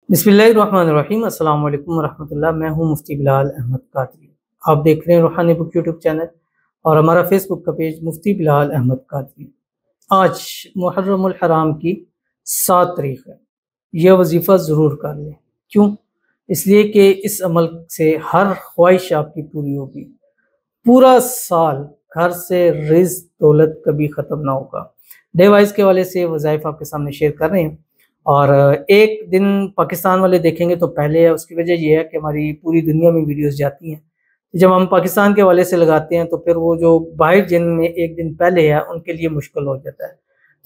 बिस्मिल्लाहिर्रहमानिर्रहीम। अस्सलाम वालेकुम वरहमतुल्लाह। मैं हूं मुफ्ती बिलाल अहमद कादरी। आप देख रहे हैं रूहानी बुक यूट्यूब चैनल और हमारा फेसबुक का पेज मुफ्ती बिलाल अहमद कादरी। आज मुहर्रमुल हराम की 7 तारीख है। यह वजीफ़ा ज़रूर कर लें। क्यों? इसलिए कि इस अमल से हर ख्वाहिश आपकी पूरी होगी। पूरा साल घर से रिज़्क दौलत कभी ख़त्म ना होगा। डे वाइज के वाले से वज़ाइफ आपके सामने शेयर कर रहे हैं। और एक दिन पाकिस्तान वाले देखेंगे तो पहले है। उसकी वजह ये है कि हमारी पूरी दुनिया में वीडियोस जाती हैं। जब हम पाकिस्तान के वाले से लगाते हैं तो फिर वो जो बाहर जिन में एक दिन पहले है उनके लिए मुश्किल हो जाता है।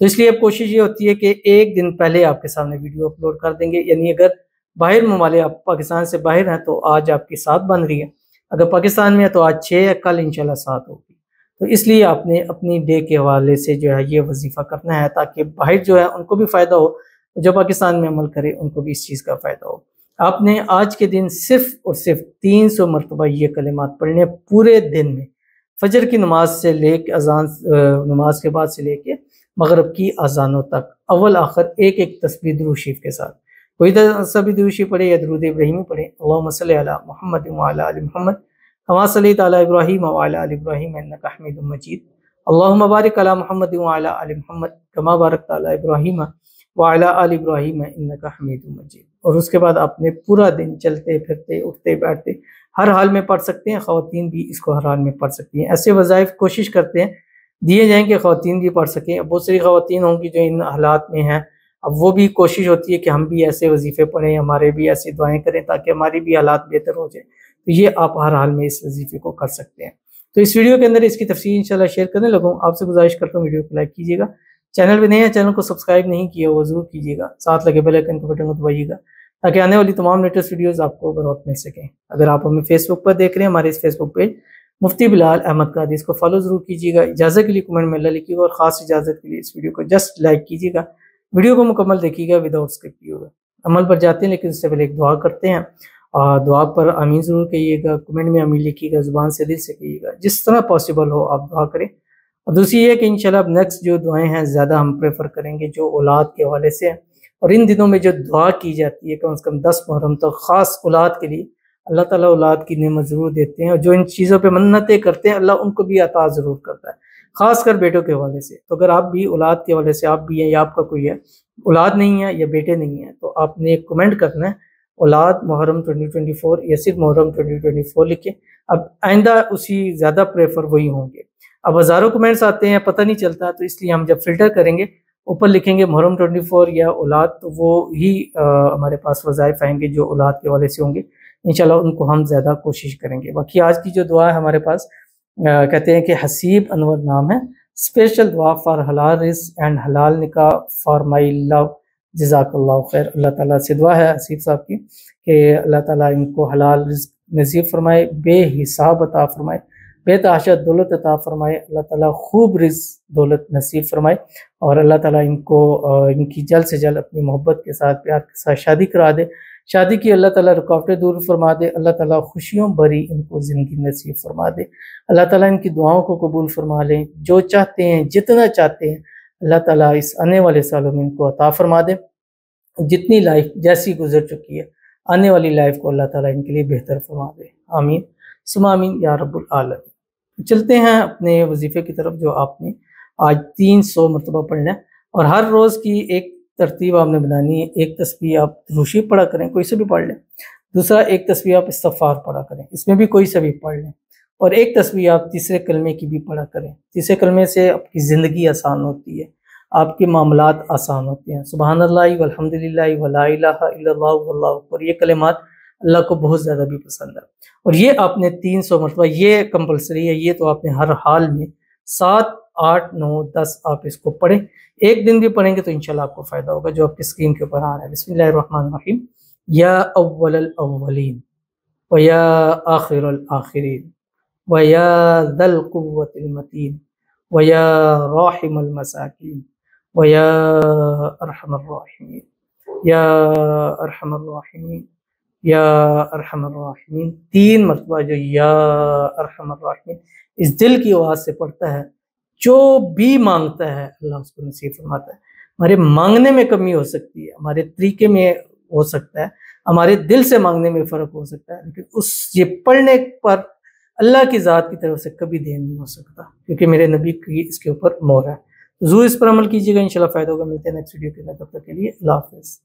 तो इसलिए अब कोशिश ये होती है कि एक दिन पहले आपके सामने वीडियो अपलोड कर देंगे। यानी अगर बाहर ममालिक आप पाकिस्तान से बाहर हैं तो आज आपकी 7 बन रही है, अगर पाकिस्तान में है तो आज 6 है, कल इंशाल्लाह 7 होगी। तो इसलिए आपने अपनी डे के हवाले से जो है ये वजीफ़ा करना है ताकि बाहर जो है उनको भी फ़ायदा हो, जो पाकिस्तान में अमल करे उनको भी इस चीज़ का फ़ायदा हो। आपने आज के दिन सिर्फ़ और सिर्फ 300 मरतबा ये कलिमात पढ़ने पूरे दिन में, फजर की नमाज से लेके अजान नमाज के बाद से लेके मगरिब की अजानों तक अव्वल आखिर एक एक तस्बीह दुरूद शरीफ के साथ। कोई तस्बीह दुरूद शरीफ पढ़े या दुरूद इब्राहिमी पढ़े। अल्लाहुम्मा सल्लि अला मुहम्मद व अला आलि मुहम्मद कमा सल्लैता अला इब्राहीम व अला आलि इब्राहीम इन्नका हमीदुम मजीद। अल्लाहुम्मा बारिक अला मुहम्मद व अला आलि मुहम्मद कमा बारकता अला इब्राहीम व अला आलि इब्राहीम इन्नका हमीदुम मजीद। और उसके बाद आपने पूरा दिन चलते फिरते उठते बैठते हर हाल में पढ़ सकते हैं। ख़वातीन भी इसको हर हाल में पढ़ सकती हैं। ऐसे वज़ाइफ कोशिश करते हैं दिए जाएँ कि ख़वातीन भी पढ़ सकें। अब बहुत सारी ख़वातीन होंगी जो इन हालात में हैं, अब वो भी कोशिश होती है कि हम भी ऐसे वजीफ़े पढ़ें, हमारे भी ऐसी दुआएं करें ताकि हमारी भी हालात बेहतर हो जाए। तो ये आप हर हाल में इस वजीफ़े को कर सकते हैं। तो इस वीडियो के अंदर इसकी तफसील इंशाल्लाह शेयर करने लगूँ। आपसे गुजारिश करता हूँ वीडियो को लाइक कीजिएगा, चैनल पे नए हैं चैनल को सब्सक्राइब नहीं किया वो ज़रूर कीजिएगा, साथ लगे बेल आइकन के बटन को दबाइएगा ताकि आने वाली तमाम लेटेस्ट वीडियोस आपको बर वक्त मिल सकें। अगर आप हमें फेसबुक पर देख रहे हैं, हमारे इस फेसबुक पेज मुफ्ती बिलाल अहमद कादरी, इसको फॉलो ज़रूर कीजिएगा। इजाज़त के लिए कमेंट में अल्लाह लिखिएगा और ख़ास इजाज़त के लिए इस वीडियो को जस्ट लाइक कीजिएगा। वीडियो को मुकम्मल देखिएगा विदाउट स्किप किए हुए। अमल पर जाते हैं लेकिन उससे पहले एक दुआ करते हैं। दुआ पर आमीन ज़रूर कहिएगा, कमेंट में आमीन लिखिएगा, ज़ुबान से दिल से कहिएगा, जिस तरह पॉसिबल हो आप दुआ करें। और दूसरी ये कि इंशाल्लाह अब नेक्स्ट जो दुआएं हैं ज़्यादा हम प्रेफर करेंगे जो औलाद के हवाले से हैं। और इन दिनों में जो दुआ की जाती है कम से कम 10 मुहर्रम तक ख़ास औलाद के लिए, अल्लाह ताला औलाद की नेमत ज़रूर देते हैं। और जो इन चीज़ों पे मन्नतें करते हैं अल्लाह उनको भी अता ज़रूर करता है, ख़ासकर बेटों के हवाले से। तो अगर आप भी औलाद के हवाले से आप भी हैं या आपका कोई है औलाद नहीं है या बेटे नहीं है तो आपने एक कमेंट करना है औलाद मुहर्रम 2024 या सिर्फ मुहर्रम 2024 लिखे। अब आइंदा उसी ज़्यादा प्रेफर वही होंगे। अब हज़ारों कमेंट्स आते हैं, पता नहीं चलता, तो इसलिए हम जब फ़िल्टर करेंगे ऊपर लिखेंगे मुहर्रम 24 या औलाद, तो वो ही हमारे पास वज़ाइफ आएंगे जो औलाद के हवाले से होंगे। इंशाल्लाह उनको हम ज़्यादा कोशिश करेंगे। बाकी आज की जो दुआ है हमारे पास कहते हैं कि हसीब अनवर नाम है, स्पेशल दुआ फॉर हलाल रिज़्क एंड हलाल निकाह फॉर माई लव, जज़ाकल्लाहु खैर। अल्लाह ताला से दुआ है हसीब साहब की कि अल्लाह ताला इनको हलाल रिज़्क नसीब फरमाए, बेहिसाब अता फरमाए, बेतहाशा दौलत अता फरमाए। अल्लाह ताला खूब रिज़्क दौलत नसीब फरमाए और अल्लाह ताला इनको इनकी जल्द से जल्द अपनी मोहब्बत के साथ प्यार के साथ शादी करा दे। शादी की अल्लाह ताला रुकावटें दूर फरमा दे। अल्लाह ताला खुशियों भरी इनको ज़िंदगी नसीब फरमा दे। अल्लाह ताला इनकी दुआओं को कबूल फरमा लें। जो चाहते हैं जितना चाहते हैं अल्लाह ताला इस आने वाले सालों में इनको अता फरमा दे। जितनी लाइफ जैसी गुजर चुकी है आने वाली लाइफ को अल्लाह ताला इनके लिए बेहतर फरमा दे। आमीन सुम्मा आमीन या रब्बुल आलमीन। चलते हैं अपने वजीफ़े की तरफ जो आपने आज 300 मरतबा पढ़ना है। और हर रोज़ की एक तरतीब आपने बनानी है। एक तस्बीह आप दुरूद शरीफ पढ़ा करें, कोई से भी पढ़ लें। दूसरा एक तस्बीह आप इस्तिग़फ़ार पढ़ा करें, इसमें भी कोई से भी पढ़ लें। और एक तस्बीह आप तीसरे कलमे की भी पढ़ा करें। तीसरे कलमे से आपकी ज़िंदगी आसान होती है, आपके मामलात आसान होते हैं। सुबहानल्लाहि वल्हम्दुलिल्लाहि वला इलाहा इल्लल्लाहु वल्लाहु अकबर, ये कलिमात अल्लाह को बहुत ज़्यादा भी पसंद है। और ये आपने 300 मरतबा, ये कंपलसरी है, ये तो आपने हर हाल में 7, 8, 9, 10 आप इसको पढ़ें। एक दिन भी पढ़ेंगे तो इंशाल्लाह आपको फ़ायदा होगा जो आपकी स्क्रीन के ऊपर आ रहा है। बिस्मिल्लाहिर्रहमानिर्रहीम। या अव्वलल अव्वलीन व या आखिरुल आखिरीन व या ज़ल कुव्वतिल मतीन व या राहिमुल मसाकीन व या अरहमर राहिमीन या अरहमर राहिमीन या अरहमर राहिमीन। 3 मरतबा जो या अरहमर राहिमीन इस दिल की आवाज़ से पढ़ता है, जो भी मांगता है अल्लाह उसको नसीब फरमाता है। हमारे मांगने में कमी हो सकती है, हमारे तरीके में ہو سکتا ہے، ہمارے دل سے مانگنے میں فرق ہو سکتا ہے، لیکن یہ پڑھنے پر اللہ کی ذات کی طرف سے کبھی دین نہیں ہو سکتا، کیونکہ میرے نبی کی اس کے اوپر مہر ہے۔ ضرور اس پر عمل کیجیے گا، انشاءاللہ فائدہ ہوگا۔ ملتے ہیں نیکسٹ ویڈیو کے اندر، تب تک کے لیے اللہ حافظ۔